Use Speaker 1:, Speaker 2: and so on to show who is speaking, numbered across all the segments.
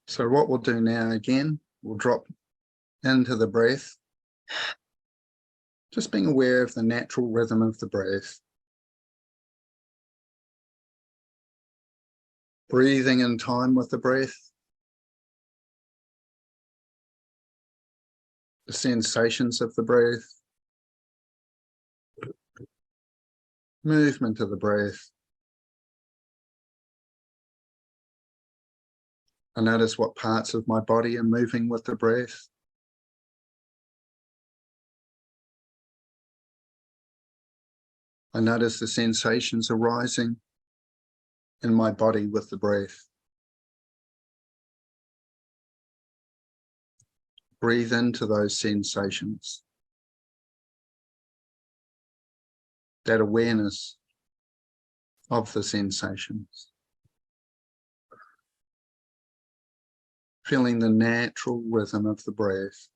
Speaker 1: So what we'll do now again, we'll drop into the breath, just being aware of the natural rhythm of the breath. Breathing in time with the breath. The sensations of the breath. Movement of the breath. I notice what parts of my body are moving with the breath. I notice the sensations arising in my body with the breath. Breathe into those sensations. That awareness of the sensations. Feeling the natural rhythm of the breath.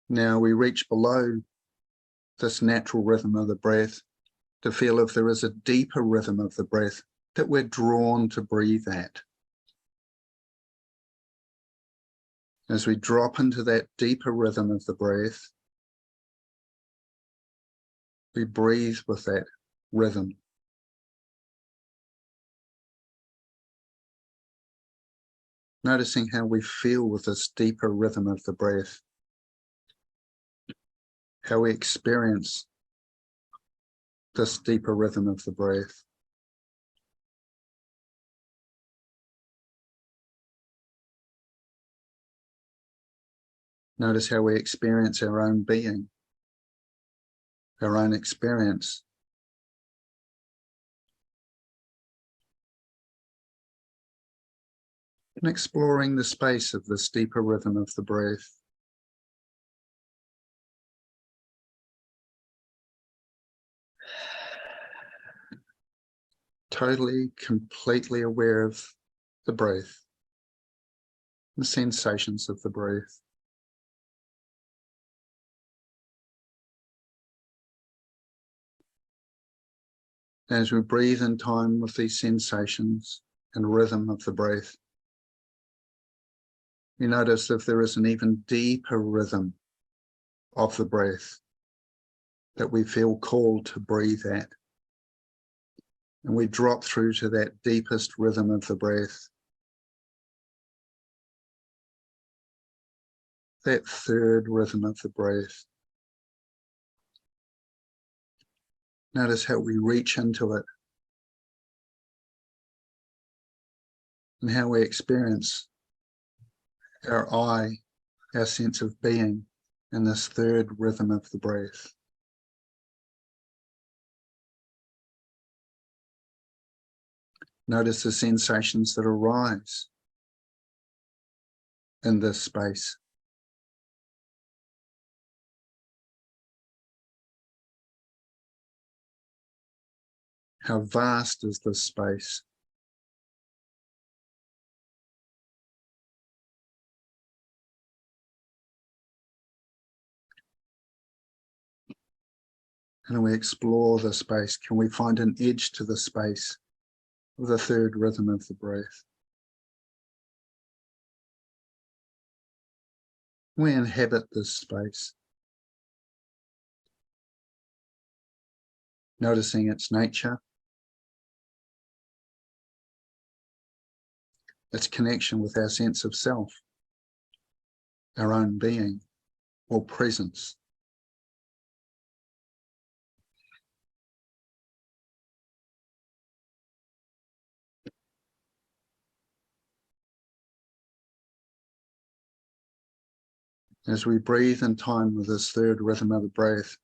Speaker 1: Now we reach below this natural rhythm of the breath to feel if there is a deeper rhythm of the breath that we're drawn to breathe at. As we drop into that deeper rhythm of the breath, we breathe with that rhythm. Noticing how we feel with this deeper rhythm of the breath. How we experience this deeper rhythm of the breath. Notice how we experience our own being, our own experience. And exploring the space of this deeper rhythm of the breath. Totally, completely aware of the breath, the sensations of the breath. As we breathe in time with these sensations and rhythm of the breath, you notice if there is an even deeper rhythm of the breath that we feel called to breathe at. And we drop through to that deepest rhythm of the breath. That third rhythm of the breath. Notice how we reach into it and how we experience our I, our sense of being in this third rhythm of the breath. Notice the sensations that arise in this space. How vast is this space? And we explore the space. Can we find an edge to the space of the third rhythm of the breath? We inhabit this space, noticing its nature, its connection with our sense of self, our own being or presence. As we breathe in time with this third rhythm of the breath,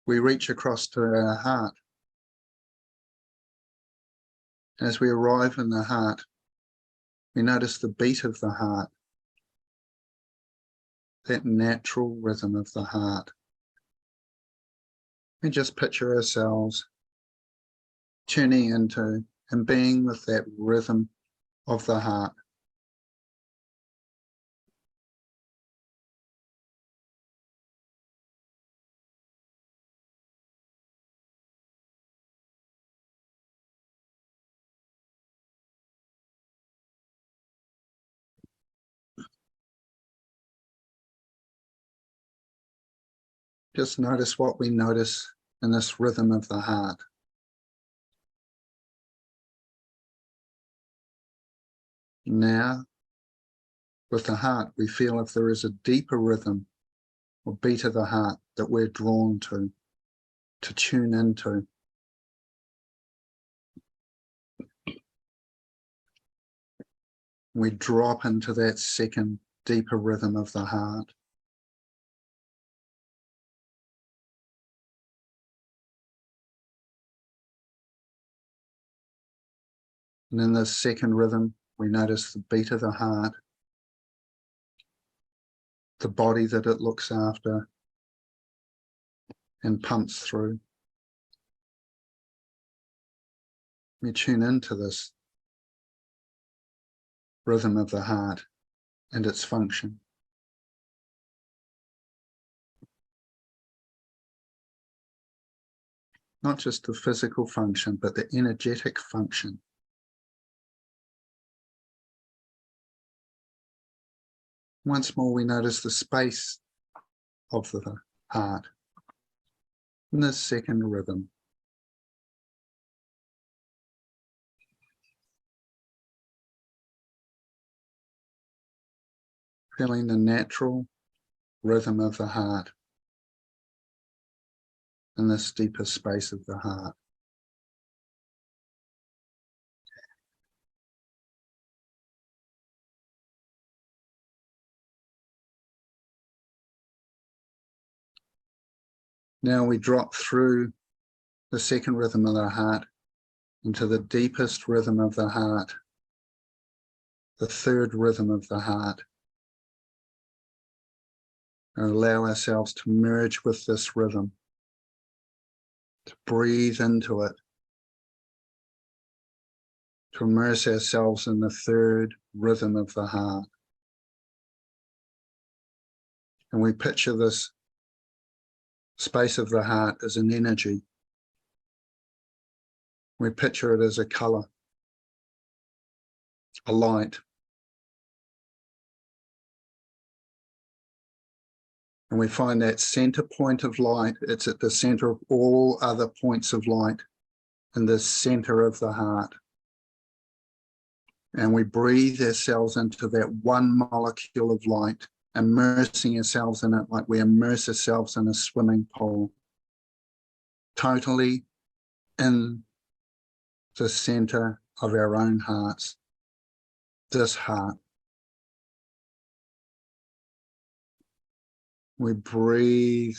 Speaker 1: we reach across to our heart. As we arrive in the heart, we notice the beat of the heart, that natural rhythm of the heart. We just picture ourselves tuning into and being with that rhythm of the heart. Just notice what we notice in this rhythm of the heart. Now, with the heart, we feel if there is a deeper rhythm or beat of the heart that we're drawn to tune into. We drop into that second deeper rhythm of the heart. And in this second rhythm, we notice the beat of the heart, the body that it looks after and pumps through. We tune into this rhythm of the heart and its function. Not just the physical function, but the energetic function. Once more, we notice the space of the heart in this second rhythm. Feeling the natural rhythm of the heart in this deeper space of the heart. Now we drop through the second rhythm of the heart into the deepest rhythm of the heart, the third rhythm of the heart, and allow ourselves to merge with this rhythm, to breathe into it, to immerse ourselves in the third rhythm of the heart. And we picture this space of the heart as an energy. We picture it as a color, a light. And we find that center point of light, it's at the center of all other points of light in the center of the heart. And we breathe ourselves into that one molecule of light, immersing ourselves in it like we immerse ourselves in a swimming pool, totally in the center of our own hearts, this heart. We breathe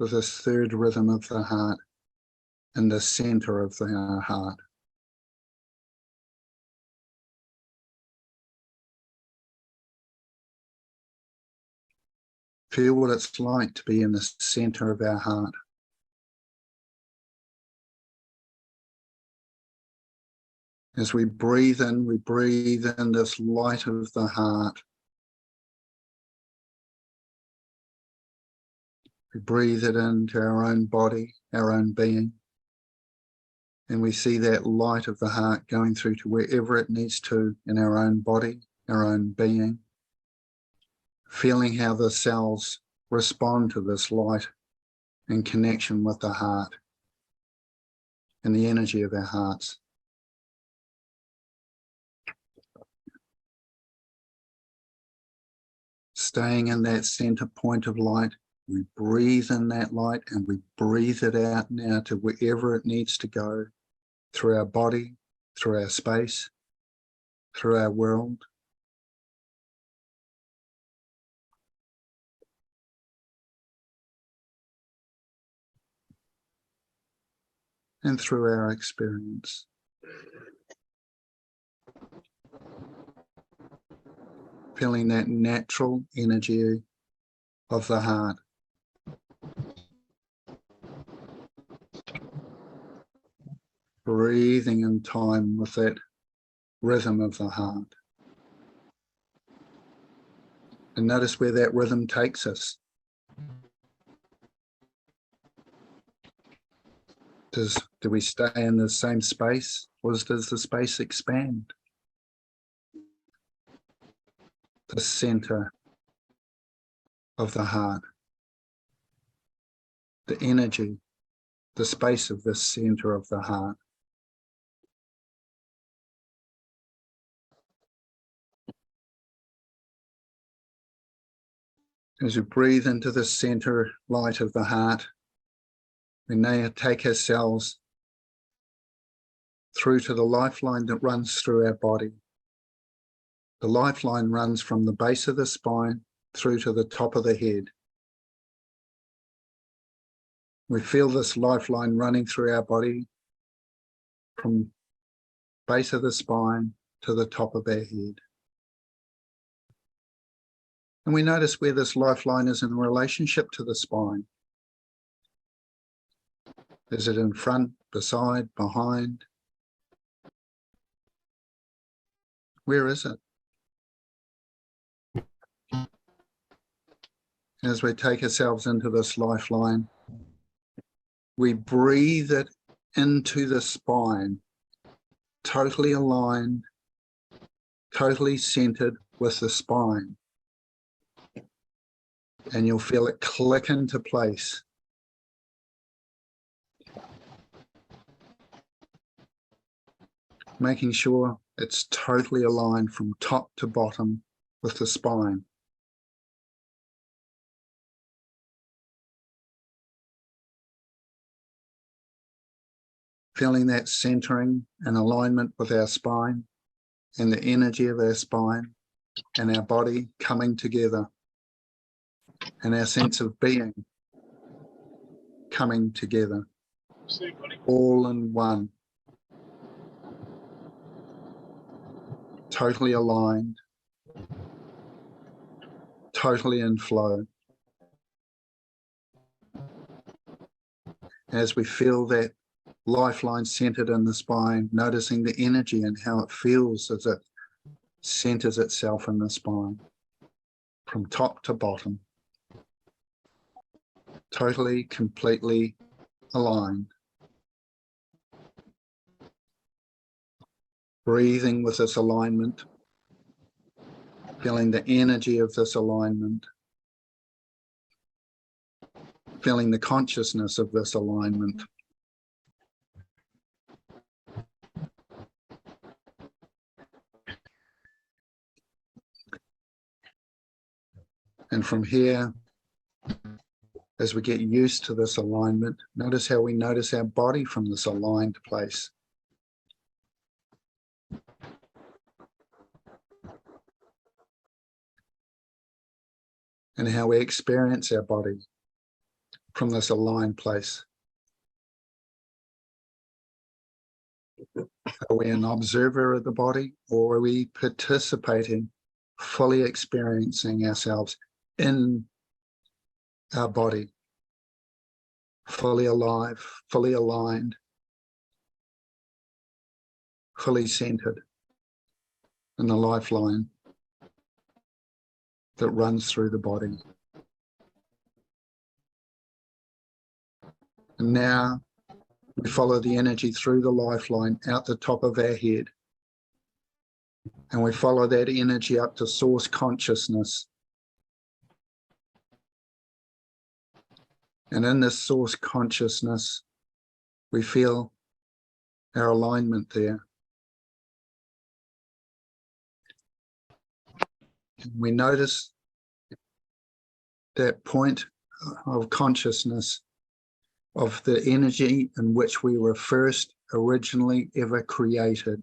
Speaker 1: with this third rhythm of the heart in the center of our heart. Feel what it's like to be in the center of our heart. As we breathe in this light of the heart. We breathe it into our own body, our own being. And we see that light of the heart going through to wherever it needs to in our own body, our own being. Feeling how the cells respond to this light in connection with the heart and the energy of our hearts. Staying in that center point of light, we breathe in that light and we breathe it out now to wherever it needs to go, through our body, through our space, through our world. And through our experience. Feeling that natural energy of the heart. Breathing in time with that rhythm of the heart. And notice where that rhythm takes us. Do we stay in the same space, or does the space expand? The center of the heart. the energy, the space of this center of the heart. As we breathe into the center light of the heart, we now take ourselves through to the lifeline that runs through our body. The lifeline runs from the base of the spine through to the top of the head. We feel this lifeline running through our body from base of the spine to the top of our head. And we notice where this lifeline is in relationship to the spine. Is it in front, beside, behind? Where is it? As we take ourselves into this lifeline, we breathe it into the spine, totally aligned, totally centered with the spine. And you'll feel it click into place. Making sure it's totally aligned from top to bottom with the spine. Feeling that centering and alignment with our spine and the energy of our spine and our body coming together, and our sense of being coming together, all in one, totally aligned, totally in flow. As we feel that lifeline centered in the spine, noticing the energy and how it feels as it centers itself in the spine, from top to bottom, totally, completely aligned. Breathing with this alignment, feeling the energy of this alignment, feeling the consciousness of this alignment. And from here, as we get used to this alignment, notice how we notice our body from this aligned place. And how we experience our body from this aligned place. Are we an observer of the body, or are we participating, fully experiencing ourselves in our body, fully alive, fully aligned, fully centered in the lifeline that runs through the body? And now we follow the energy through the lifeline out the top of our head, and we follow that energy up to source consciousness. And in this source consciousness, we feel our alignment there. And we notice that point of consciousness of the energy in which we were first originally ever created.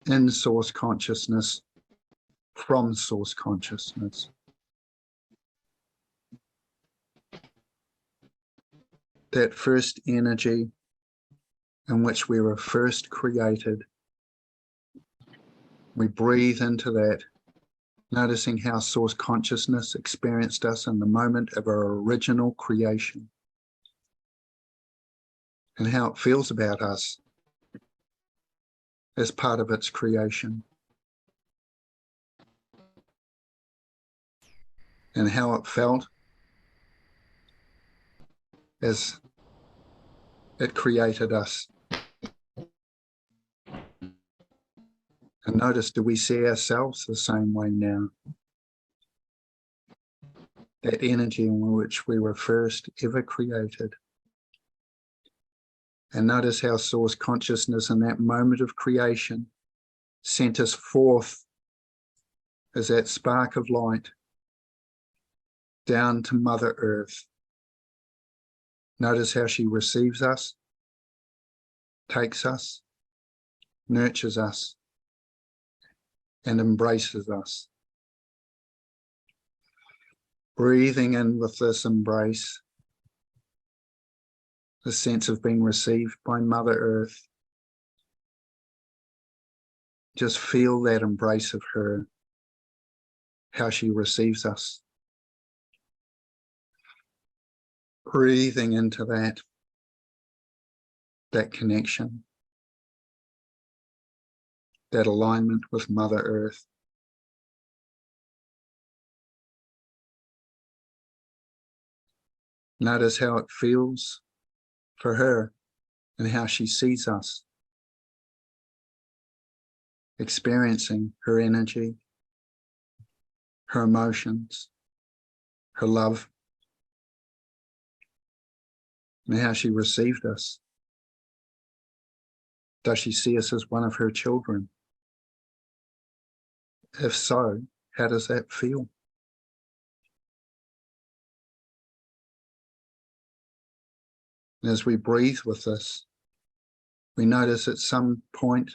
Speaker 1: In source consciousness, from source consciousness. That first energy in which we were first created. We breathe into that, noticing how source consciousness experienced us in the moment of our original creation, and how it feels about us as part of its creation, and how it felt as it created us. And notice, do we see ourselves the same way now? that energy in which we were first ever created. And notice how source consciousness in that moment of creation sent us forth as that spark of light down to Mother Earth. Notice how she receives us, takes us, nurtures us, and embraces us. Breathing in with this embrace, the sense of being received by Mother Earth. Just feel that embrace of her, how she receives us. Breathing into that connection, that alignment with Mother Earth. Notice how it feels for her and how she sees us, experiencing her energy, her emotions, her love, and how she received us. Does she see us as one of her children? If so, how does that feel? And as we breathe with this, we notice at some point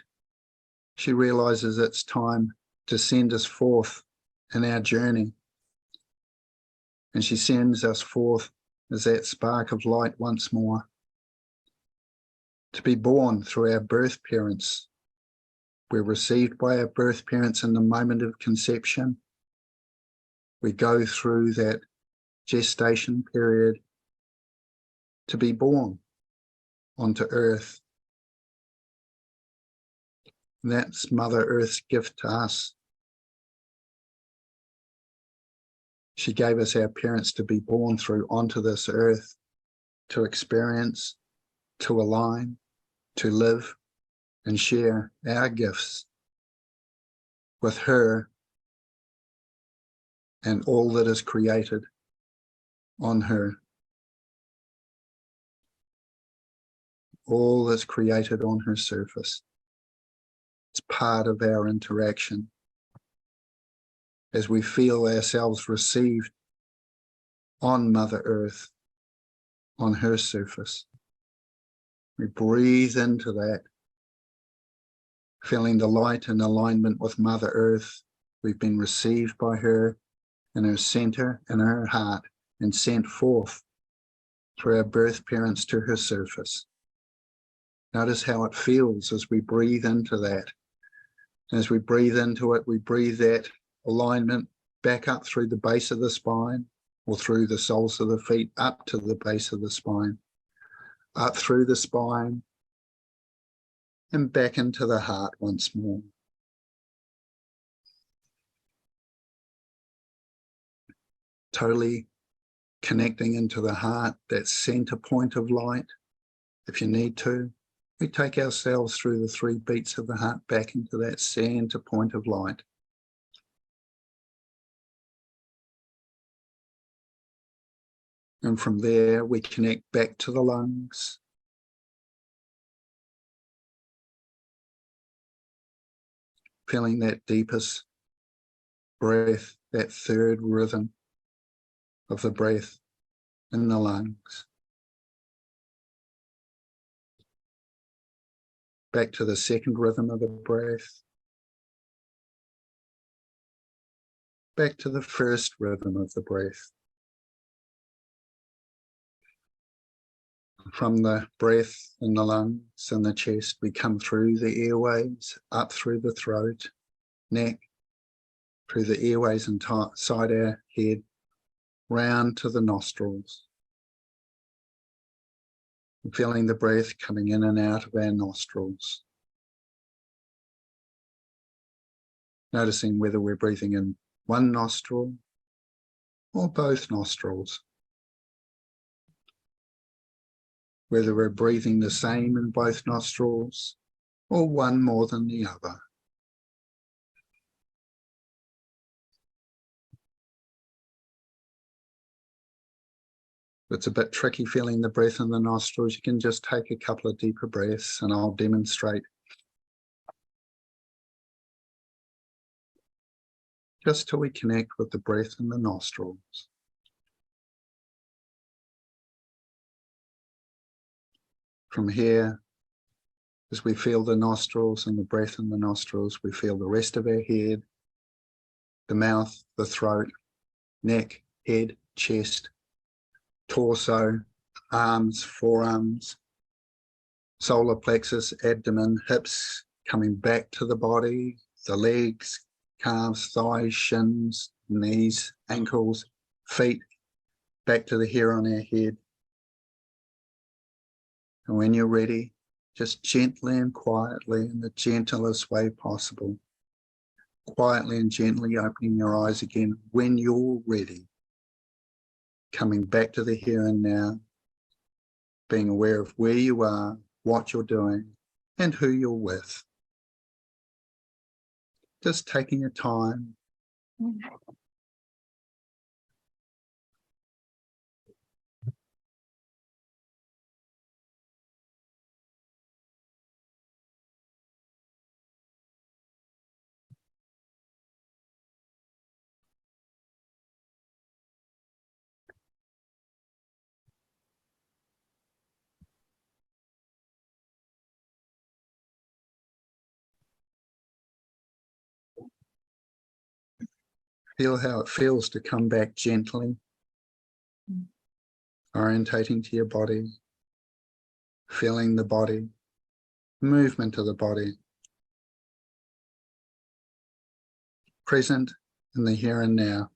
Speaker 1: she realizes it's time to send us forth in our journey. And she sends us forth as that spark of light once more, to be born through our birth parents. We're received by our birth parents in the moment of conception. We go through that gestation period to be born onto Earth. And that's Mother Earth's gift to us. She gave us our parents to be born through onto this earth, to experience, to align, to live and share our gifts with her and all that is created on her. All that's created on her surface. It's part of our interaction. As we feel ourselves received on Mother Earth, on her surface, we breathe into that, feeling the light in alignment with Mother Earth. We've been received by her in her center and her heart and sent forth through our birth parents to her surface. Notice how it feels as we breathe into that. As we breathe into it, we breathe that alignment back up through the base of the spine or through the soles of the feet up to the base of the spine, up through the spine and back into the heart once more. Totally connecting into the heart, that center point of light. If you need to, we take ourselves through the 3 beats of the heart back into that center point of light. And from there, we connect back to the lungs. Feeling that deepest breath, that third rhythm of the breath in the lungs. Back to the second rhythm of the breath. Back to the first rhythm of the breath. From the breath in the lungs and the chest, we come through the airways, up through the throat, neck, through the airways inside our head, round to the nostrils. Feeling the breath coming in and out of our nostrils. Noticing whether we're breathing in one nostril or both nostrils. Whether we're breathing the same in both nostrils or one more than the other. It's a bit tricky feeling the breath in the nostrils. You can just take a couple of deeper breaths and I'll demonstrate. Just till we connect with the breath in the nostrils. From here, as we feel the nostrils and the breath in the nostrils, we feel the rest of our head, the mouth, the throat, neck, head, chest, torso, arms, forearms, solar plexus, abdomen, hips coming back to the body, the legs, calves, thighs, shins, knees, ankles, feet, back to the hair on our head. And when you're ready, just gently and quietly, in the gentlest way possible, quietly and gently opening your eyes again when you're ready, coming back to the here and now, being aware of where you are, what you're doing, and who you're with. Just taking your time. Feel how it feels to come back gently, orientating to your body, feeling the body, movement of the body, present in the here and now.